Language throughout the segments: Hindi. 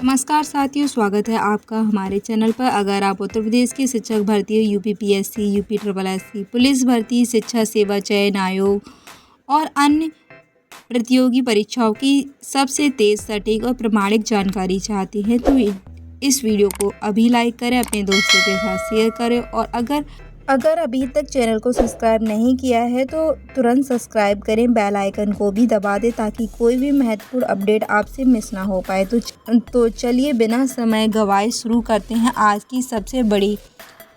नमस्कार साथियों, स्वागत है आपका हमारे चैनल पर। अगर आप उत्तर प्रदेश की शिक्षक भर्ती, UP PSC, UP triple SC, police भर्ती, शिक्षा सेवा चयन आयोग और अन्य प्रतियोगी परीक्षाओं की सबसे तेज़, सटीक और प्रमाणिक जानकारी चाहते हैं तो इस वीडियो को अभी लाइक करें, अपने दोस्तों के साथ शेयर करें और अगर अभी तक चैनल को सब्सक्राइब नहीं किया है तो तुरंत सब्सक्राइब करें, बेल आइकन को भी दबा दें ताकि कोई भी महत्वपूर्ण अपडेट आपसे मिस ना हो पाए। तो चलिए बिना समय गवाए शुरू करते हैं आज की सबसे बड़ी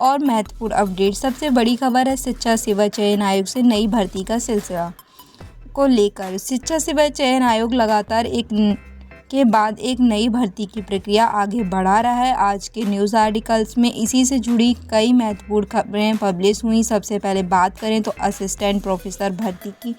और महत्वपूर्ण अपडेट। सबसे बड़ी खबर है शिक्षा सेवा चयन आयोग से नई भर्ती का सिलसिला को लेकर। शिक्षा सेवा चयन आयोग लगातार के बाद एक नई भर्ती की प्रक्रिया आगे बढ़ा रहा है। आज के न्यूज़ आर्टिकल्स में इसी से जुड़ी कई महत्वपूर्ण खबरें पब्लिश हुई। सबसे पहले बात करें तो असिस्टेंट प्रोफेसर भर्ती की।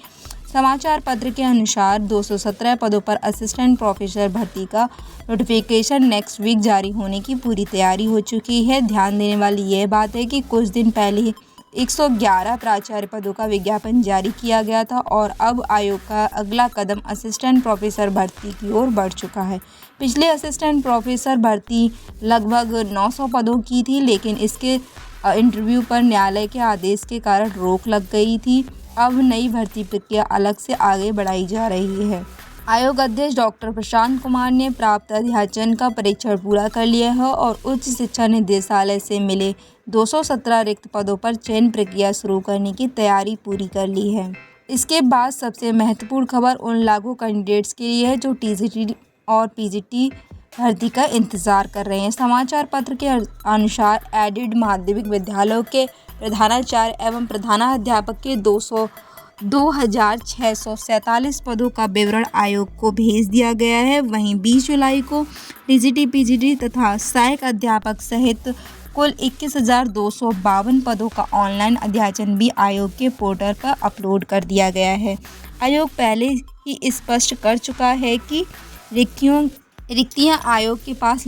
समाचार पत्र के अनुसार 217 पदों पर असिस्टेंट प्रोफेसर भर्ती का नोटिफिकेशन नेक्स्ट वीक जारी होने की पूरी तैयारी हो चुकी है। ध्यान देने वाली यह बात है कि कुछ दिन पहले 111 प्राचार्य पदों का विज्ञापन जारी किया गया था और अब आयोग का अगला कदम असिस्टेंट प्रोफेसर भर्ती की ओर बढ़ चुका है। पिछले असिस्टेंट प्रोफेसर भर्ती लगभग 900 पदों की थी, लेकिन इसके इंटरव्यू पर न्यायालय के आदेश के कारण रोक लग गई थी। अब नई भर्ती प्रक्रिया अलग से आगे बढ़ाई जा रही है। आयोग अध्यक्ष डॉक्टर प्रशांत कुमार ने प्राप्त अध्याचन का परीक्षण पूरा कर लिया है और उच्च शिक्षा निदेशालय से मिले 217 रिक्त पदों पर चयन प्रक्रिया शुरू करने की तैयारी पूरी कर ली है। इसके बाद सबसे महत्वपूर्ण खबर उन लागू कैंडिडेट्स के लिए है जो टीजीटी और पीजीटी भर्ती का इंतजार कर रहे हैं। समाचार पत्र के अनुसार एडेड माध्यमिक विद्यालयों के प्रधानाचार्य एवं प्रधानाध्यापक के 2,647 पदों का विवरण आयोग को भेज दिया गया है। वहीं 20 जुलाई को टीजीटी, पीजीटी तथा सहायक अध्यापक सहित कुल 21,252 पदों का ऑनलाइन अध्याचन भी आयोग के पोर्टल पर अपलोड कर दिया गया है। आयोग पहले ही स्पष्ट कर चुका है कि रिक्तियां आयोग के पास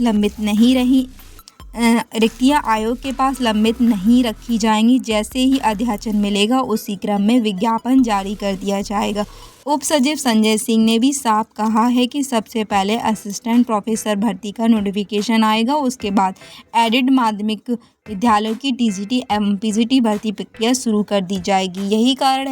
लंबित नहीं रखी जाएंगी। जैसे ही अध्याचन मिलेगा उसी क्रम में विज्ञापन जारी कर दिया जाएगा। उप सचिव संजय सिंह ने भी साफ कहा है कि सबसे पहले असिस्टेंट प्रोफेसर भर्ती का नोटिफिकेशन आएगा, उसके बाद एडेड माध्यमिक विद्यालयों की टीजीटी एवं पीजीटी भर्ती प्रक्रिया शुरू कर दी जाएगी। यही कारण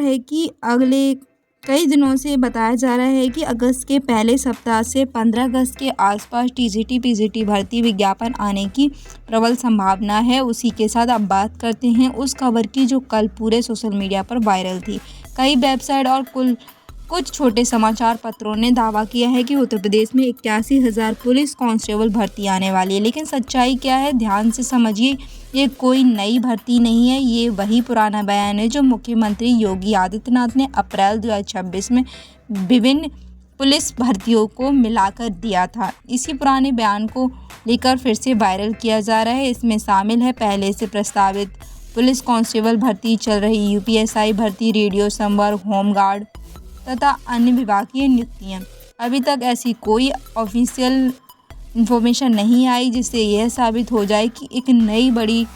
है कि अगले कई दिनों से बताया जा रहा है कि अगस्त के पहले सप्ताह से 15 अगस्त के आसपास टीजीटी पीजीटी भर्ती विज्ञापन आने की प्रबल संभावना है। उसी के साथ अब बात करते हैं उस खबर की जो कल पूरे सोशल मीडिया पर वायरल थी। कई वेबसाइट और कुछ छोटे समाचार पत्रों ने दावा किया है कि उत्तर प्रदेश में 81,000 पुलिस कांस्टेबल भर्ती आने वाली है। लेकिन सच्चाई क्या है, ध्यान से समझिए। ये कोई नई भर्ती नहीं है, ये वही पुराना बयान है जो मुख्यमंत्री योगी आदित्यनाथ ने अप्रैल 2026 में विभिन्न पुलिस भर्तियों को मिलाकर दिया था। इसी पुराने बयान को लेकर फिर से वायरल किया जा रहा है। इसमें शामिल है पहले से प्रस्तावित पुलिस कांस्टेबल भर्ती, चल रही यूपीएसआई भर्ती, रेडियो संवर्ग, होमगार्ड तथा अन्य विभागीय नियुक्तियाँ। अभी तक ऐसी कोई ऑफिशियल इन्फॉर्मेशन नहीं आई जिससे यह साबित हो जाए कि एक नई बड़ी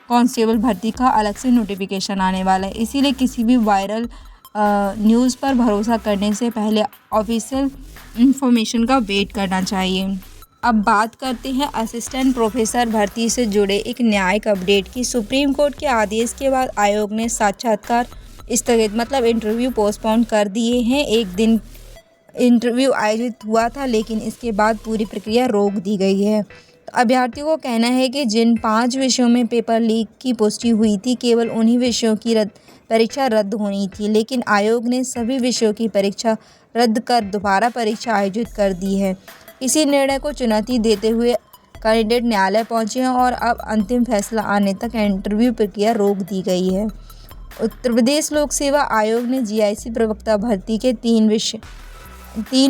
कांस्टेबल भर्ती का अलग से नोटिफिकेशन आने वाला है। इसीलिए किसी भी वायरल न्यूज़ पर भरोसा करने से पहले ऑफिशियल इन्फॉर्मेशन का वेट करना चाहिए। अब बात करते हैं असिस्टेंट प्रोफेसर भर्ती से जुड़े एक न्यायिक अपडेट की। सुप्रीम कोर्ट के आदेश के बाद आयोग ने साक्षात्कार स्थगित इंटरव्यू पोस्टपोन कर दिए हैं। एक दिन इंटरव्यू आयोजित हुआ था, लेकिन इसके बाद पूरी प्रक्रिया रोक दी गई है। तो अभ्यर्थियों को कहना है कि जिन 5 विषयों में पेपर लीक की पुष्टि हुई थी, केवल उन्हीं विषयों की परीक्षा रद्द होनी थी, लेकिन आयोग ने सभी विषयों की परीक्षा रद्द कर दोबारा परीक्षा आयोजित कर दी है। इसी निर्णय को चुनौती देते हुए कैंडिडेट न्यायालय पहुंचे हैं और अब अंतिम फैसला आने तक इंटरव्यू प्रक्रिया रोक दी गई है। उत्तर प्रदेश लोक सेवा आयोग ने जीआईसी प्रवक्ता भर्ती के 3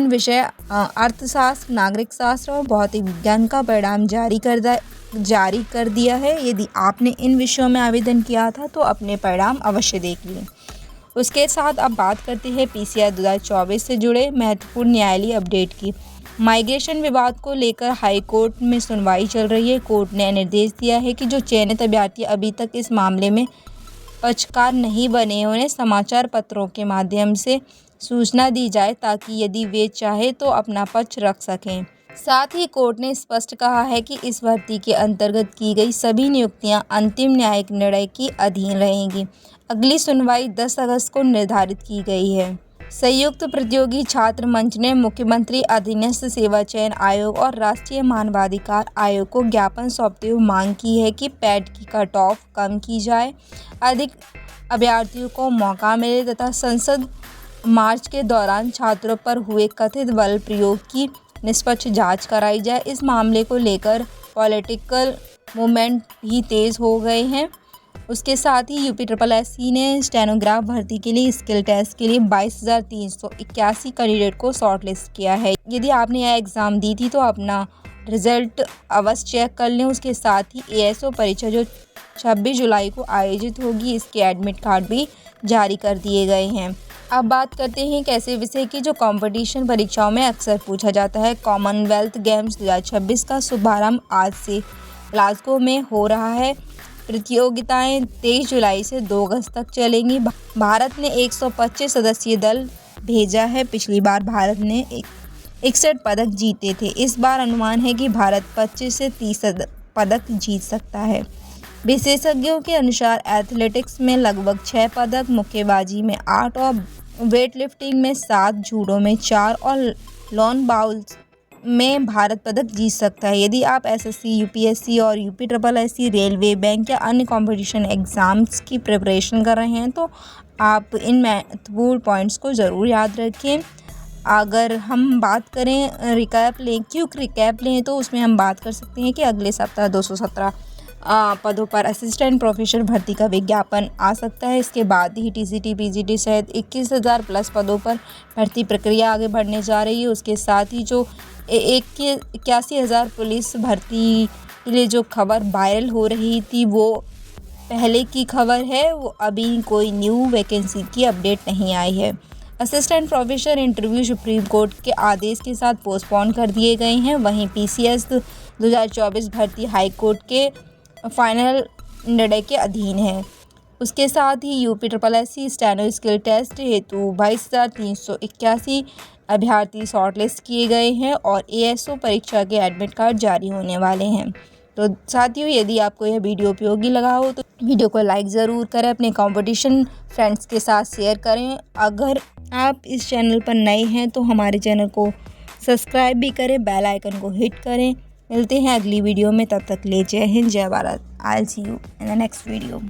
विषय अर्थशास्त्र, नागरिक शास्त्र और भौतिक विज्ञान का परिणाम जारी कर दिया है। यदि आपने इन विषयों में आवेदन किया था तो अपने परिणाम अवश्य देख लें। उसके साथ अब बात करते हैं पीसीआर 2024 से जुड़े महत्वपूर्ण न्यायालयीय अपडेट की। माइग्रेशन विवाद को लेकर हाई कोर्ट में सुनवाई चल रही है। कोर्ट ने निर्देश दिया है कि जो चयनित अभ्यर्थी अभी तक इस मामले में पक्षकार नहीं बने, उन्हें समाचार पत्रों के माध्यम से सूचना दी जाए ताकि यदि वे चाहे तो अपना पक्ष रख सकें। साथ ही कोर्ट ने स्पष्ट कहा है कि इस भर्ती के अंतर्गत की गई सभी नियुक्तियां अंतिम न्यायिक निर्णय के अधीन रहेंगी। अगली सुनवाई 10 अगस्त को निर्धारित की गई है। संयुक्त प्रतियोगी छात्र मंच ने मुख्यमंत्री अधीनस्थ सेवा चयन आयोग और राष्ट्रीय मानवाधिकार आयोग को ज्ञापन सौंपते हुए मांग की है कि पैट की कट ऑफ कम की जाए, अधिक अभ्यर्थियों को मौका मिले तथा संसद मार्च के दौरान छात्रों पर हुए कथित बल प्रयोग की निष्पक्ष जांच कराई जाए। इस मामले को लेकर पॉलिटिकल मूवमेंट भी तेज हो गए हैं। उसके साथ ही UPSSC ने स्टेनोग्राफ भर्ती के लिए स्किल टेस्ट के लिए 22,381 कैंडिडेट को शॉर्टलिस्ट किया है। यदि आपने यह एग्ज़ाम दी थी तो अपना रिजल्ट अवश्य चेक कर लें। उसके साथ ही ASO परीक्षा जो 26 जुलाई को आयोजित होगी, इसके एडमिट कार्ड भी जारी कर दिए गए हैं। अब बात करते हैं एक ऐसे विषय की जो कंपटीशन परीक्षाओं में अक्सर पूछा जाता है। कॉमनवेल्थ गेम्स 2026 का शुभारंभ आज से ग्लासगो में हो रहा है। प्रतियोगिताएं 23 जुलाई से 2 अगस्त तक चलेंगी। भारत ने 125 सदस्यीय दल भेजा है। पिछली बार भारत ने 61 पदक जीते थे। इस बार अनुमान है कि भारत 25 से 30 पदक जीत सकता है। विशेषज्ञों के अनुसार एथलेटिक्स में लगभग 6 पदक, मुक्केबाजी में 8 और वेट लिफ्टिंग में 7, जूडो में 4 और लॉन बाउल्स में भारत पदक जीत सकता है। यदि आप SSC, UPSC और UPSSC, रेलवे, बैंक या अन्य कंपटीशन एग्ज़ाम्स की प्रिपरेशन कर रहे हैं तो आप इन महत्वपूर्ण पॉइंट्स को ज़रूर याद रखें। अगर हम बात करें रिकैप लें, क्विक रिकैप लें तो उसमें हम बात कर सकते हैं कि अगले सप्ताह 217 पदों पर असिस्टेंट प्रोफेसर भर्ती का विज्ञापन आ सकता है। इसके बाद ही TCT, PGT सहित 21,000 प्लस पदों पर भर्ती प्रक्रिया आगे बढ़ने जा रही है। उसके साथ ही जो 81,000 पुलिस भर्ती के लिए जो खबर वायरल हो रही थी वो पहले की खबर है, वो अभी कोई न्यू वैकेंसी की अपडेट नहीं आई है। Assistant professor interview supreme court के आदेश के साथ पोस्टपोन कर दिए गए हैं। वहीं PCS 2024 भर्ती हाई कोर्ट के फाइनल निर्णय के अधीन है। उसके साथ ही UPSSC स्टेनो स्किल टेस्ट हेतु 22,381 अभ्यर्थी शॉर्टलिस्ट किए गए हैं और ASO परीक्षा के एडमिट कार्ड जारी होने वाले हैं। तो साथियों, यदि आपको यह वीडियो उपयोगी लगा हो तो वीडियो को लाइक ज़रूर करें, अपने कंपटीशन फ्रेंड्स के साथ शेयर करें। अगर आप इस चैनल पर नए हैं तो हमारे चैनल को सब्सक्राइब भी करें, बेल आइकन को हिट करें। मिलते हैं अगली वीडियो में, तब तक ले जय हिंद, जय Bharat. I will see you in the next video.